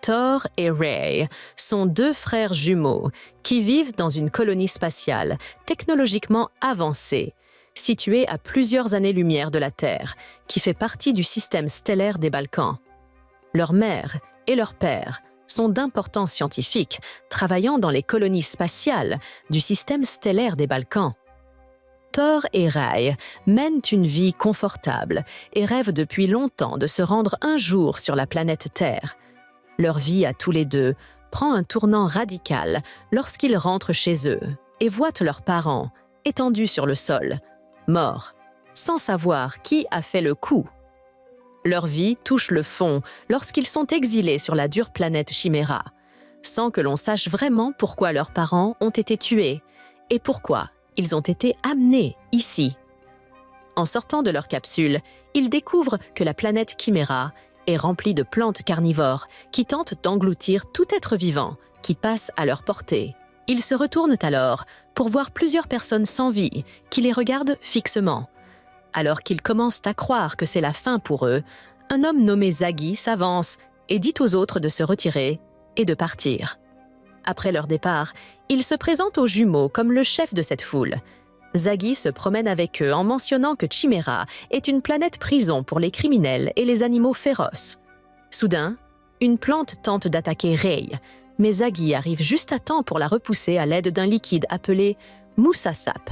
Thor et Ray sont deux frères jumeaux qui vivent dans une colonie spatiale technologiquement avancée, située à plusieurs années-lumière de la Terre, qui fait partie du système stellaire des Balkans. Leur mère et leur père sont d'importants scientifiques travaillant dans les colonies spatiales du système stellaire des Balkans. Thor et Ray mènent une vie confortable et rêvent depuis longtemps de se rendre un jour sur la planète Terre. Leur vie à tous les deux prend un tournant radical lorsqu'ils rentrent chez eux et voient leurs parents étendus sur le sol, morts, sans savoir qui a fait le coup. Leur vie touche le fond lorsqu'ils sont exilés sur la dure planète Chimera, sans que l'on sache vraiment pourquoi leurs parents ont été tués et pourquoi ils ont été amenés ici. En sortant de leur capsule, ils découvrent que la planète Chimera est remplie de plantes carnivores qui tentent d'engloutir tout être vivant qui passe à leur portée. Ils se retournent alors pour voir plusieurs personnes sans vie qui les regardent fixement. Alors qu'ils commencent à croire que c'est la fin pour eux, un homme nommé Zaghi s'avance et dit aux autres de se retirer et de partir. Après leur départ, il se présente aux jumeaux comme le chef de cette foule. Zaghi se promène avec eux en mentionnant que Chimera est une planète prison pour les criminels et les animaux féroces. Soudain, une plante tente d'attaquer Ray, mais Zaghi arrive juste à temps pour la repousser à l'aide d'un liquide appelé Moussa-sap.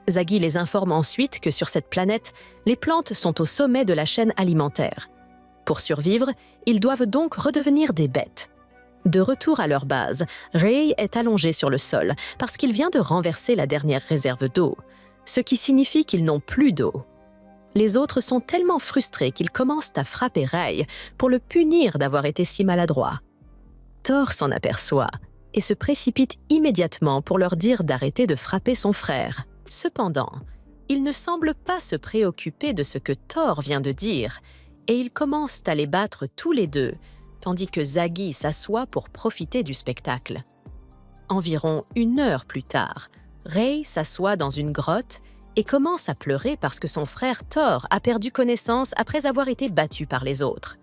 Zaghi les informe ensuite que sur cette planète, les plantes sont au sommet de la chaîne alimentaire. Pour survivre, ils doivent donc redevenir des bêtes. De retour à leur base, Ray est allongé sur le sol parce qu'il vient de renverser la dernière réserve d'eau, ce qui signifie qu'ils n'ont plus d'eau. Les autres sont tellement frustrés qu'ils commencent à frapper Ray pour le punir d'avoir été si maladroit. Thor s'en aperçoit et se précipite immédiatement pour leur dire d'arrêter de frapper son frère. Cependant, il ne semble pas se préoccuper de ce que Thor vient de dire et ils commencent à les battre tous les deux, tandis que Zaghi s'assoit pour profiter du spectacle. Environ 1 heure plus tard, Ray s'assoit dans une grotte et commence à pleurer parce que son frère Thor a perdu connaissance après avoir été battu par les autres.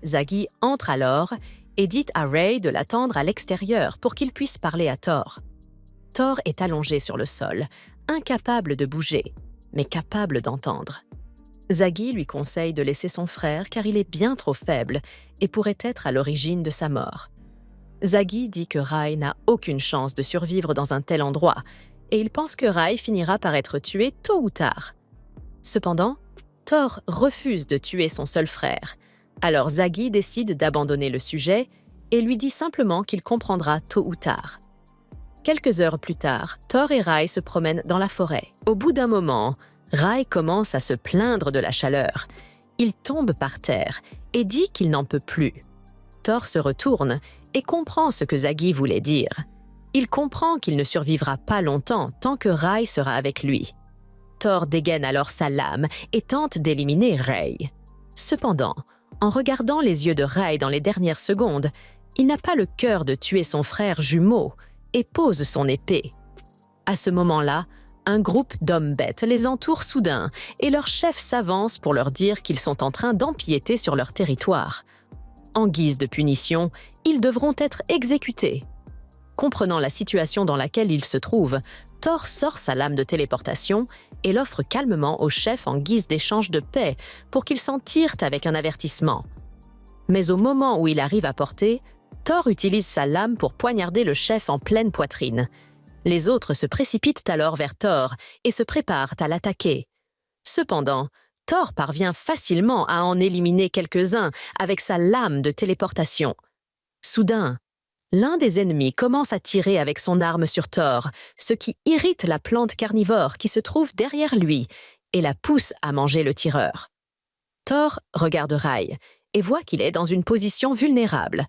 Zaghi entre alors et dit à Ray de l'attendre à l'extérieur pour qu'il puisse parler à Thor. Thor est allongé sur le sol, incapable de bouger, mais capable d'entendre. Zaghi lui conseille de laisser son frère car il est bien trop faible et pourrait être à l'origine de sa mort. Zaghi dit que Ray n'a aucune chance de survivre dans un tel endroit et il pense que Ray finira par être tué tôt ou tard. Cependant, Thor refuse de tuer son seul frère. Alors Zaghi décide d'abandonner le sujet et lui dit simplement qu'il comprendra tôt ou tard. Quelques heures plus tard, Thor et Ray se promènent dans la forêt. Au bout d'un moment, Ray commence à se plaindre de la chaleur. Il tombe par terre et dit qu'il n'en peut plus. Thor se retourne et comprend ce que Zaghi voulait dire. Il comprend qu'il ne survivra pas longtemps tant que Ray sera avec lui. Thor dégaine alors sa lame et tente d'éliminer Ray. Cependant, en regardant les yeux de Ray dans les dernières secondes, il n'a pas le cœur de tuer son frère jumeau et pose son épée. À ce moment-là, un groupe d'hommes-bêtes les entoure soudain et leur chef s'avance pour leur dire qu'ils sont en train d'empiéter sur leur territoire. En guise de punition, ils devront être exécutés. Comprenant la situation dans laquelle ils se trouvent, Thor sort sa lame de téléportation et l'offre calmement au chef en guise d'échange de paix pour qu'il s'en tire avec un avertissement. Mais au moment où il arrive à portée, Thor utilise sa lame pour poignarder le chef en pleine poitrine. Les autres se précipitent alors vers Thor et se préparent à l'attaquer. Cependant, Thor parvient facilement à en éliminer quelques-uns avec sa lame de téléportation. Soudain, l'un des ennemis commence à tirer avec son arme sur Thor, ce qui irrite la plante carnivore qui se trouve derrière lui et la pousse à manger le tireur. Thor regarde Ray et voit qu'il est dans une position vulnérable.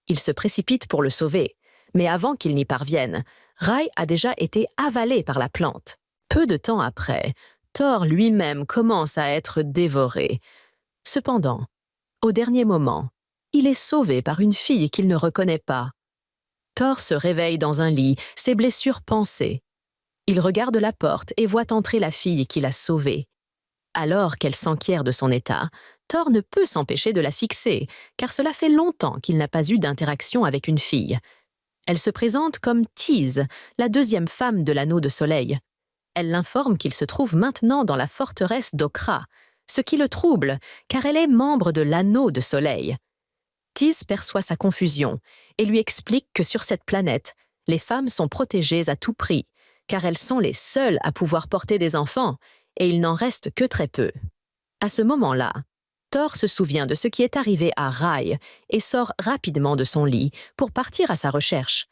Il se précipite pour le sauver, mais avant qu'il n'y parvienne, Ray a déjà été avalé par la plante. Peu de temps après, Thor lui-même commence à être dévoré. Cependant, au dernier moment, il est sauvé par une fille qu'il ne reconnaît pas. Thor se réveille dans un lit, ses blessures pansées. Il regarde la porte et voit entrer la fille qu'il a sauvée. Alors qu'elle s'enquiert de son état, Thor ne peut s'empêcher de la fixer, car cela fait longtemps qu'il n'a pas eu d'interaction avec une fille. Elle se présente comme Tease, la deuxième femme de l'anneau de soleil. Elle l'informe qu'il se trouve maintenant dans la forteresse d'Okra, ce qui le trouble, car elle est membre de l'anneau de soleil. Tease perçoit sa confusion et lui explique que sur cette planète, les femmes sont protégées à tout prix, car elles sont les seules à pouvoir porter des enfants, et il n'en reste que très peu. À ce moment-là, Thor se souvient de ce qui est arrivé à Rai et sort rapidement de son lit pour partir à sa recherche.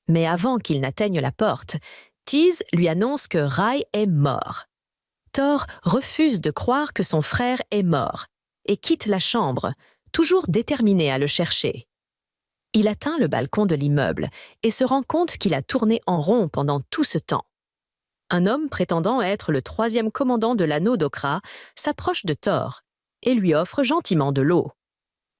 Mais avant qu'il n'atteigne la porte, Tease lui annonce que Rai est mort. Thor refuse de croire que son frère est mort et quitte la chambre, toujours déterminé à le chercher. Il atteint le balcon de l'immeuble et se rend compte qu'il a tourné en rond pendant tout ce temps. Un homme prétendant être le 3e commandant de l'anneau d'Okra s'approche de Thor et lui offre gentiment de l'eau.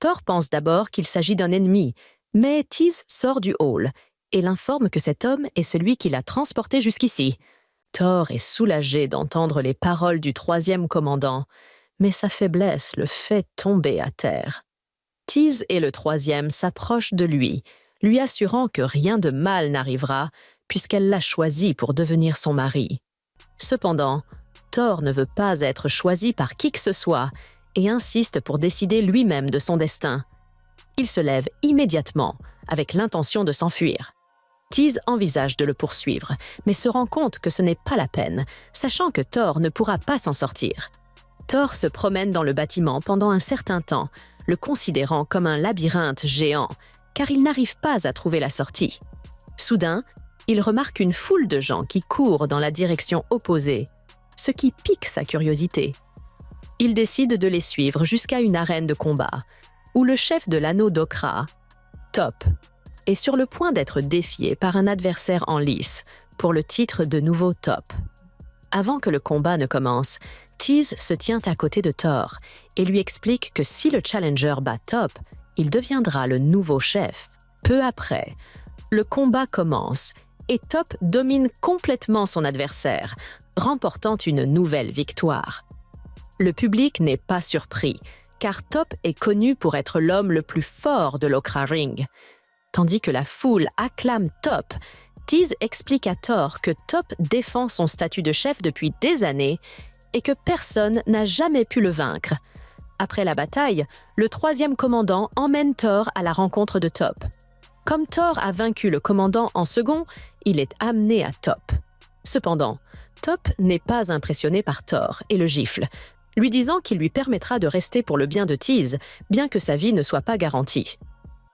Thor pense d'abord qu'il s'agit d'un ennemi, mais Tease sort du hall et l'informe que cet homme est celui qui l'a transporté jusqu'ici. Thor est soulagé d'entendre les paroles du 3e commandant, mais sa faiblesse le fait tomber à terre. Tease et le 3e s'approchent de lui assurant que rien de mal n'arrivera puisqu'elle l'a choisi pour devenir son mari. Cependant, Thor ne veut pas être choisi par qui que ce soit et insiste pour décider lui-même de son destin. Il se lève immédiatement, avec l'intention de s'enfuir. Tease envisage de le poursuivre, mais se rend compte que ce n'est pas la peine, sachant que Thor ne pourra pas s'en sortir. Thor se promène dans le bâtiment pendant un certain temps, le considérant comme un labyrinthe géant, car il n'arrive pas à trouver la sortie. Soudain, il remarque une foule de gens qui courent dans la direction opposée, ce qui pique sa curiosité. Il décide de les suivre jusqu'à une arène de combat, où le chef de l'anneau d'Okra, Top, est sur le point d'être défié par un adversaire en lice pour le titre de nouveau Top. Avant que le combat ne commence, Tease se tient à côté de Thor et lui explique que si le challenger bat Top, il deviendra le nouveau chef. Peu après, le combat commence et Top domine complètement son adversaire, remportant une nouvelle victoire. Le public n'est pas surpris, car Top est connu pour être l'homme le plus fort de l'Okra Ring. Tandis que la foule acclame Top, Tease explique à Thor que Top défend son statut de chef depuis des années et que personne n'a jamais pu le vaincre. Après la bataille, le 3e commandant emmène Thor à la rencontre de Top. Comme Thor a vaincu le commandant en second, il est amené à Top. Cependant, Top n'est pas impressionné par Thor et le gifle, lui disant qu'il lui permettra de rester pour le bien de Tease, bien que sa vie ne soit pas garantie.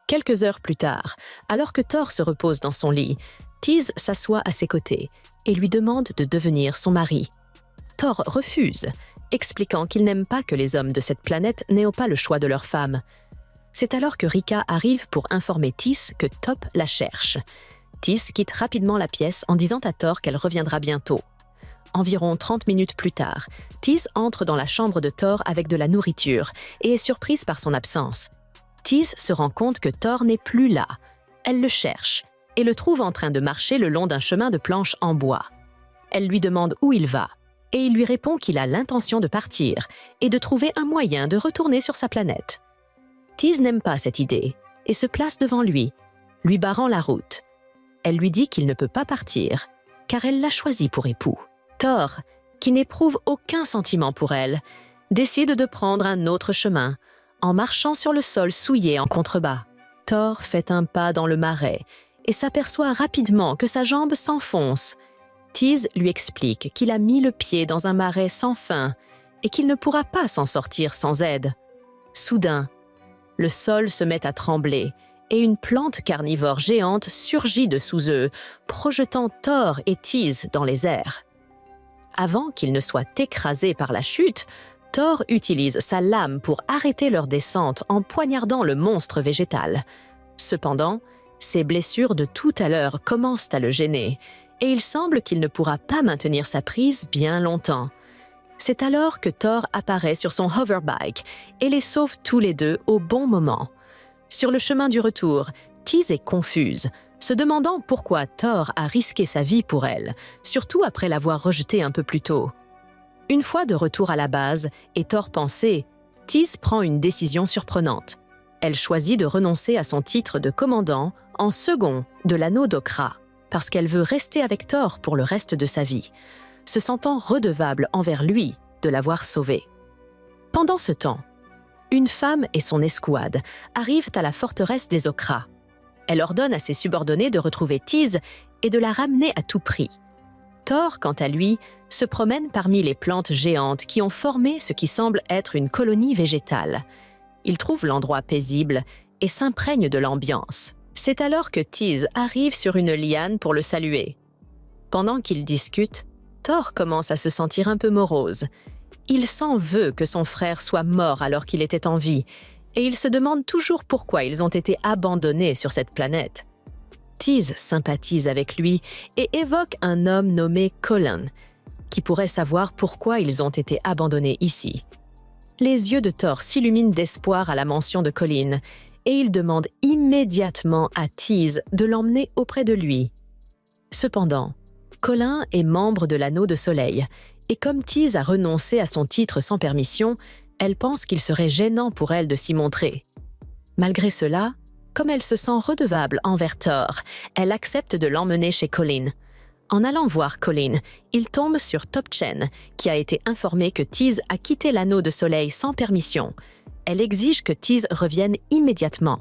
Quelques heures plus tard, alors que Thor se repose dans son lit, Tease s'assoit à ses côtés et lui demande de devenir son mari. Thor refuse, expliquant qu'il n'aime pas que les hommes de cette planète n'aient pas le choix de leur femme. C'est alors que Rika arrive pour informer Tease que Top la cherche. Tease quitte rapidement la pièce en disant à Thor qu'elle reviendra bientôt. Environ 30 minutes plus tard, Tease entre dans la chambre de Thor avec de la nourriture et est surprise par son absence. Tease se rend compte que Thor n'est plus là. Elle le cherche et le trouve en train de marcher le long d'un chemin de planches en bois. Elle lui demande où il va et il lui répond qu'il a l'intention de partir et de trouver un moyen de retourner sur sa planète. Tease n'aime pas cette idée et se place devant lui barrant la route. Elle lui dit qu'il ne peut pas partir car elle l'a choisi pour époux. Thor, qui n'éprouve aucun sentiment pour elle, décide de prendre un autre chemin, en marchant sur le sol souillé en contrebas. Thor fait un pas dans le marais et s'aperçoit rapidement que sa jambe s'enfonce. Tease lui explique qu'il a mis le pied dans un marais sans fin et qu'il ne pourra pas s'en sortir sans aide. Soudain, le sol se met à trembler et une plante carnivore géante surgit de sous eux, projetant Thor et Tease dans les airs. Avant qu'ils ne soient écrasés par la chute, Thor utilise sa lame pour arrêter leur descente en poignardant le monstre végétal. Cependant, ses blessures de tout à l'heure commencent à le gêner et il semble qu'il ne pourra pas maintenir sa prise bien longtemps. C'est alors que Thor apparaît sur son hoverbike et les sauve tous les deux au bon moment. Sur le chemin du retour, Tease est confuse, se demandant pourquoi Thor a risqué sa vie pour elle, surtout après l'avoir rejetée un peu plus tôt. Une fois de retour à la base, et Thor pensait Tease prend une décision surprenante. Elle choisit de renoncer à son titre de commandant en second de l'anneau d'Okra, parce qu'elle veut rester avec Thor pour le reste de sa vie, se sentant redevable envers lui de l'avoir sauvé. Pendant ce temps, une femme et son escouade arrivent à la forteresse des Okra. Elle ordonne à ses subordonnés de retrouver Tease et de la ramener à tout prix. Thor, quant à lui, se promène parmi les plantes géantes qui ont formé ce qui semble être une colonie végétale. Il trouve l'endroit paisible et s'imprègne de l'ambiance. C'est alors que Tease arrive sur une liane pour le saluer. Pendant qu'ils discutent, Thor commence à se sentir un peu morose. Il s'en veut que son frère soit mort alors qu'il était en vie, et il se demande toujours pourquoi ils ont été abandonnés sur cette planète. Tease sympathise avec lui et évoque un homme nommé Colin, qui pourrait savoir pourquoi ils ont été abandonnés ici. Les yeux de Thor s'illuminent d'espoir à la mention de Colin, et il demande immédiatement à Tease de l'emmener auprès de lui. Cependant, Colin est membre de l'Anneau de Soleil, et comme Tease a renoncé à son titre sans permission, elle pense qu'il serait gênant pour elle de s'y montrer. Malgré cela, comme elle se sent redevable envers Thor, elle accepte de l'emmener chez Colin. En allant voir Colin, il tombe sur Top-Chen, qui a été informé que Tease a quitté l'Anneau de Soleil sans permission. Elle exige que Tease revienne immédiatement.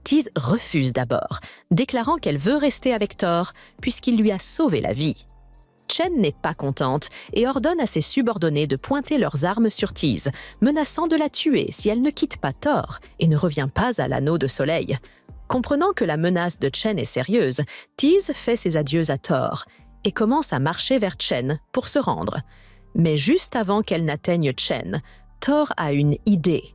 Tease refuse d'abord, déclarant qu'elle veut rester avec Thor puisqu'il lui a sauvé la vie. Chen n'est pas contente et ordonne à ses subordonnés de pointer leurs armes sur Tease, menaçant de la tuer si elle ne quitte pas Thor et ne revient pas à l'Anneau de Soleil. Comprenant que la menace de Chen est sérieuse, Tease fait ses adieux à Thor et commence à marcher vers Chen pour se rendre. Mais juste avant qu'elle n'atteigne Chen, Thor a une idée.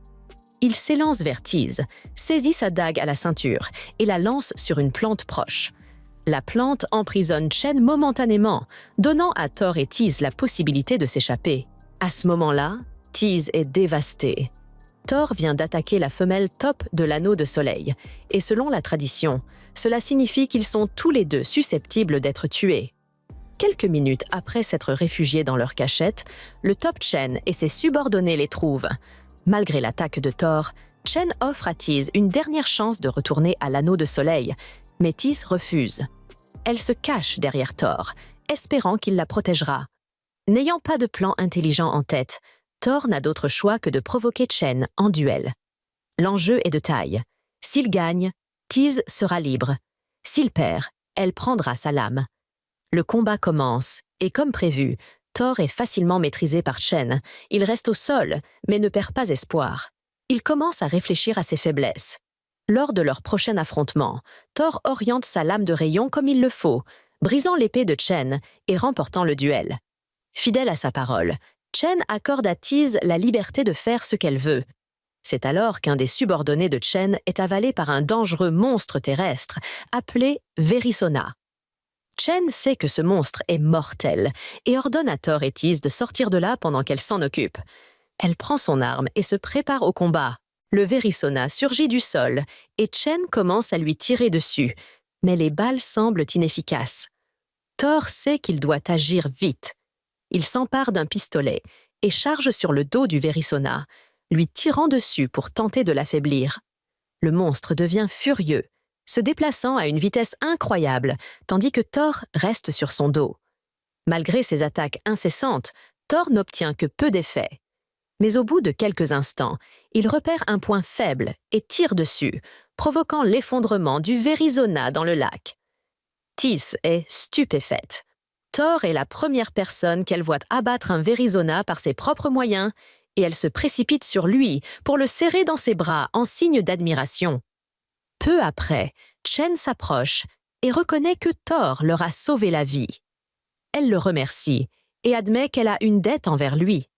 Il s'élance vers Tease, saisit sa dague à la ceinture et la lance sur une plante proche. La plante emprisonne Chen momentanément, donnant à Thor et Tease la possibilité de s'échapper. À ce moment-là, Tease est dévastée. Thor vient d'attaquer la femelle Top de l'Anneau de Soleil, et selon la tradition, cela signifie qu'ils sont tous les deux susceptibles d'être tués. Quelques minutes après s'être réfugiés dans leur cachette, le Top Chen et ses subordonnés les trouvent. Malgré l'attaque de Thor, Chen offre à Tease une dernière chance de retourner à l'Anneau de Soleil, mais Tease refuse. Elle se cache derrière Thor, espérant qu'il la protégera. N'ayant pas de plan intelligent en tête, Thor n'a d'autre choix que de provoquer Chen en duel. L'enjeu est de taille. S'il gagne, Tease sera libre. S'il perd, elle prendra sa lame. Le combat commence, et comme prévu, Thor est facilement maîtrisé par Chen. Il reste au sol, mais ne perd pas espoir. Il commence à réfléchir à ses faiblesses. Lors de leur prochain affrontement, Thor oriente sa lame de rayon comme il le faut, brisant l'épée de Chen et remportant le duel. Fidèle à sa parole, Chen accorde à Tease la liberté de faire ce qu'elle veut. C'est alors qu'un des subordonnés de Chen est avalé par un dangereux monstre terrestre appelé Verisona. Chen sait que ce monstre est mortel et ordonne à Thor et Tease de sortir de là pendant qu'elle s'en occupe. Elle prend son arme et se prépare au combat. Le Verisona surgit du sol et Chen commence à lui tirer dessus, mais les balles semblent inefficaces. Thor sait qu'il doit agir vite. Il s'empare d'un pistolet et charge sur le dos du Verisona, lui tirant dessus pour tenter de l'affaiblir. Le monstre devient furieux, se déplaçant à une vitesse incroyable, tandis que Thor reste sur son dos. Malgré ses attaques incessantes, Thor n'obtient que peu d'effets. Mais au bout de quelques instants, il repère un point faible et tire dessus, provoquant l'effondrement du Verisona dans le lac. Tease est stupéfaite. Thor est la première personne qu'elle voit abattre un Verisona par ses propres moyens et elle se précipite sur lui pour le serrer dans ses bras en signe d'admiration. Peu après, Chen s'approche et reconnaît que Thor leur a sauvé la vie. Elle le remercie et admet qu'elle a une dette envers lui.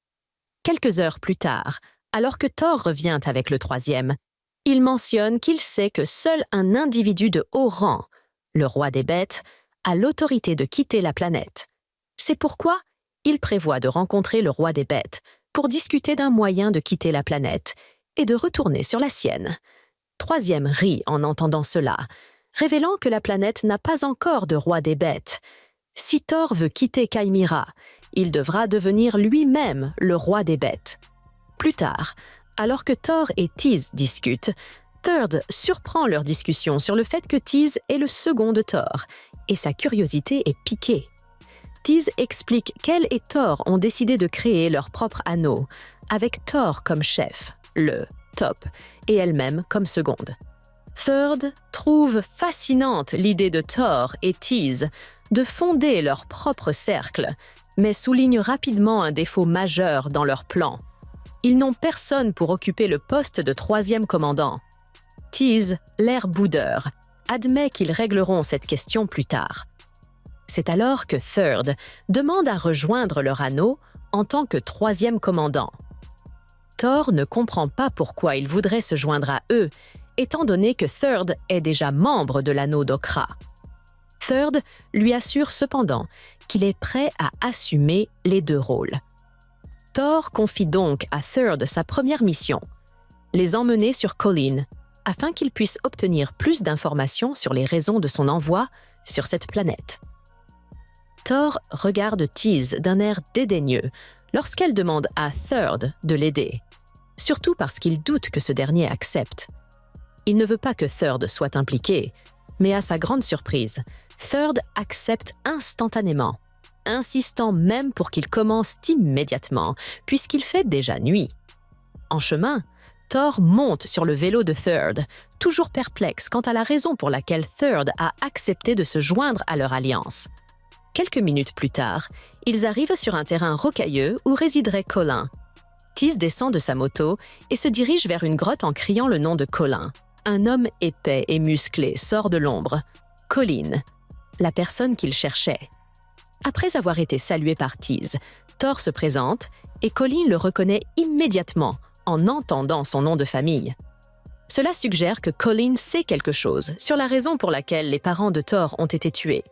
Quelques heures plus tard, alors que Thor revient avec le troisième, il mentionne qu'il sait que seul un individu de haut rang, le roi des bêtes, a l'autorité de quitter la planète. C'est pourquoi il prévoit de rencontrer le roi des bêtes pour discuter d'un moyen de quitter la planète et de retourner sur la sienne. Troisième rit en entendant cela, révélant que la planète n'a pas encore de roi des bêtes. Si Thor veut quitter Kymira, il devra devenir lui-même le roi des bêtes. Plus tard, Alors que Thor et Tease discutent, Third surprend leur discussion sur le fait que Tease est le second de Thor, et sa curiosité est piquée. Tease explique qu'elle et Thor ont décidé de créer leur propre anneau, avec Thor comme chef, le top, et elle-même comme seconde. Third trouve fascinante l'idée de Thor et Tease de fonder leur propre cercle, mais souligne rapidement un défaut majeur dans leur plan. Ils n'ont personne pour occuper le poste de troisième commandant. Tease, l'air boudeur, admet qu'ils régleront cette question plus tard. C'est alors que Third demande à rejoindre leur anneau en tant que troisième commandant. Thor ne comprend pas pourquoi il voudrait se joindre à eux, étant donné que Third est déjà membre de l'anneau d'Okra. Third lui assure cependant qu'il est prêt à assumer les deux rôles. Thor confie donc à Third sa première mission, les emmener sur Colleen, afin qu'il puisse obtenir plus d'informations sur les raisons de son envoi sur cette planète. Thor regarde Tease d'un air dédaigneux lorsqu'elle demande à Third de l'aider, surtout parce qu'il doute que ce dernier accepte. Il ne veut pas que Third soit impliqué, mais à sa grande surprise, Third accepte instantanément, insistant même pour qu'il commence immédiatement, puisqu'il fait déjà nuit. En chemin, Thor monte sur le vélo de Third, toujours perplexe quant à la raison pour laquelle Third a accepté de se joindre à leur alliance. Quelques minutes plus tard, ils arrivent sur un terrain rocailleux où résiderait Colin. Tease descend de sa moto et se dirige vers une grotte en criant le nom de Colin. Un homme épais et musclé sort de l'ombre. Colin, la personne qu'il cherchait. Après avoir été salué par Tease, Thor se présente et Colin le reconnaît immédiatement en entendant son nom de famille. Cela suggère que Colin sait quelque chose sur la raison pour laquelle les parents de Thor ont été tués,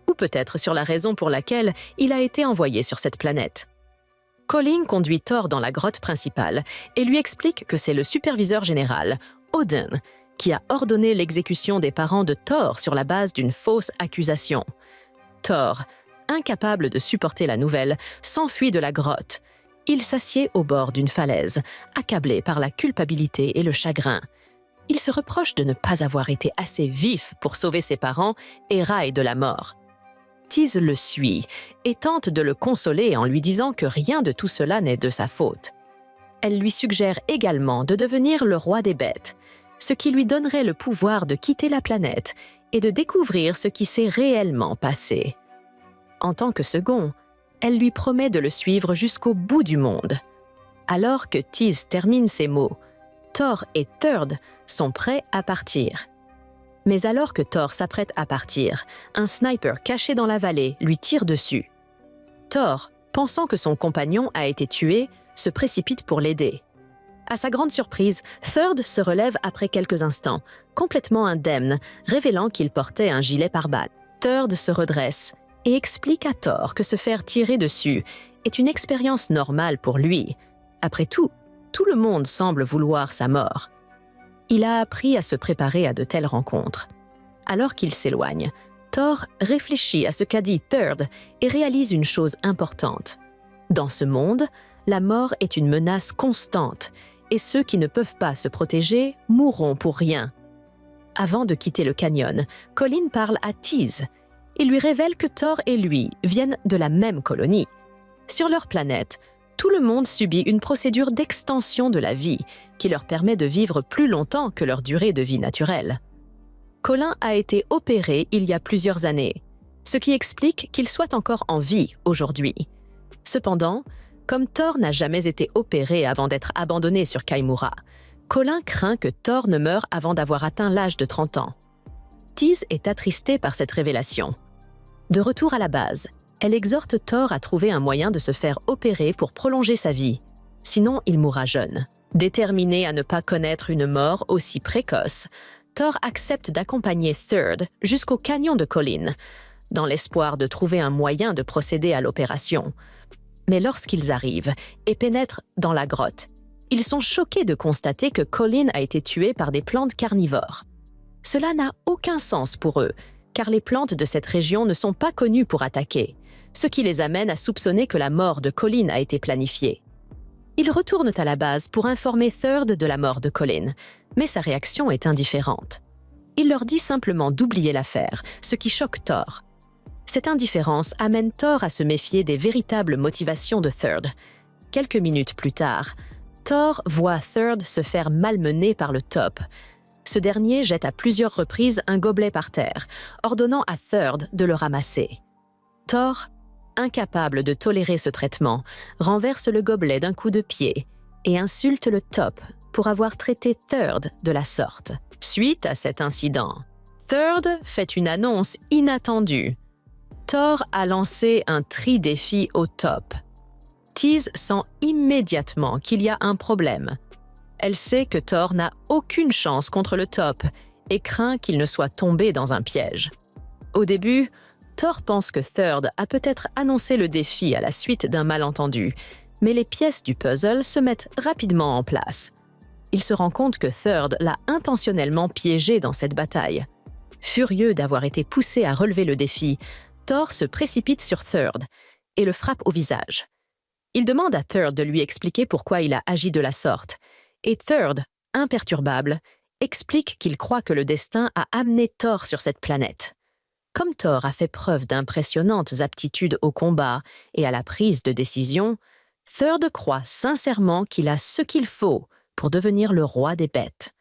ou peut-être sur la raison pour laquelle il a été envoyé sur cette planète. Colin conduit Thor dans la grotte principale et lui explique que c'est le superviseur général, Odin, qui a ordonné l'exécution des parents de Thor sur la base d'une fausse accusation. Thor, incapable de supporter la nouvelle, s'enfuit de la grotte. Il s'assied au bord d'une falaise, accablé par la culpabilité et le chagrin. Il se reproche de ne pas avoir été assez vif pour sauver ses parents et raille de la mort. Tease le suit et tente de le consoler en lui disant que rien de tout cela n'est de sa faute. Elle lui suggère également de devenir le roi des bêtes, ce qui lui donnerait le pouvoir de quitter la planète et de découvrir ce qui s'est réellement passé. En tant que second, elle lui promet de le suivre jusqu'au bout du monde. Alors que Tease termine ces mots, Thor et Third sont prêts à partir. Mais alors que Thor s'apprête à partir, un sniper caché dans la vallée lui tire dessus. Thor, pensant que son compagnon a été tué, se précipite pour l'aider. À sa grande surprise, Third se relève après quelques instants, complètement indemne, révélant qu'il portait un gilet pare-balles. Third se redresse et explique à Thor que se faire tirer dessus est une expérience normale pour lui. Après tout le monde semble vouloir sa mort. Il a appris à se préparer à de telles rencontres. Alors qu'il s'éloigne, Thor réfléchit à ce qu'a dit Third et réalise une chose importante. Dans ce monde, la mort est une menace constante et ceux qui ne peuvent pas se protéger mourront pour rien. Avant de quitter le canyon, Colin parle à Tease. Il lui révèle que Thor et lui viennent de la même colonie. Sur leur planète, tout le monde subit une procédure d'extension de la vie qui leur permet de vivre plus longtemps que leur durée de vie naturelle. Colin a été opéré il y a plusieurs années, ce qui explique qu'il soit encore en vie aujourd'hui. Cependant, comme Thor n'a jamais été opéré avant d'être abandonné sur Kaimura, Colin craint que Thor ne meure avant d'avoir atteint l'âge de 30 ans. Tease est attristée par cette révélation. De retour à la base, elle exhorte Thor à trouver un moyen de se faire opérer pour prolonger sa vie, sinon il mourra jeune. Déterminé à ne pas connaître une mort aussi précoce, Thor accepte d'accompagner Third jusqu'au canyon de Colin, dans l'espoir de trouver un moyen de procéder à l'opération. Mais lorsqu'ils arrivent et pénètrent dans la grotte, ils sont choqués de constater que Colin a été tué par des plantes carnivores. Cela n'a aucun sens pour eux, car les plantes de cette région ne sont pas connues pour attaquer, ce qui les amène à soupçonner que la mort de Colin a été planifiée. Ils retournent à la base pour informer Third de la mort de Colin, mais sa réaction est indifférente. Il leur dit simplement d'oublier l'affaire, ce qui choque Thor. Cette indifférence amène Thor à se méfier des véritables motivations de Third. Quelques minutes plus tard, Thor voit Third se faire malmener par le Top. Ce dernier jette à plusieurs reprises un gobelet par terre, ordonnant à Third de le ramasser. Thor, incapable de tolérer ce traitement, renverse le gobelet d'un coup de pied et insulte le Top pour avoir traité Third de la sorte. Suite à cet incident, Third fait une annonce inattendue. Thor a lancé un tri-défi au Top. Tease sent immédiatement qu'il y a un problème. Elle sait que Thor n'a aucune chance contre le Top et craint qu'il ne soit tombé dans un piège. Au début, Thor pense que Third a peut-être annoncé le défi à la suite d'un malentendu, mais les pièces du puzzle se mettent rapidement en place. Il se rend compte que Third l'a intentionnellement piégé dans cette bataille. Furieux d'avoir été poussé à relever le défi, Thor se précipite sur Third et le frappe au visage. Il demande à Third de lui expliquer pourquoi il a agi de la sorte, et Third, imperturbable, explique qu'il croit que le destin a amené Thor sur cette planète. Comme Thor a fait preuve d'impressionnantes aptitudes au combat et à la prise de décision, Third croit sincèrement qu'il a ce qu'il faut pour devenir le roi des bêtes.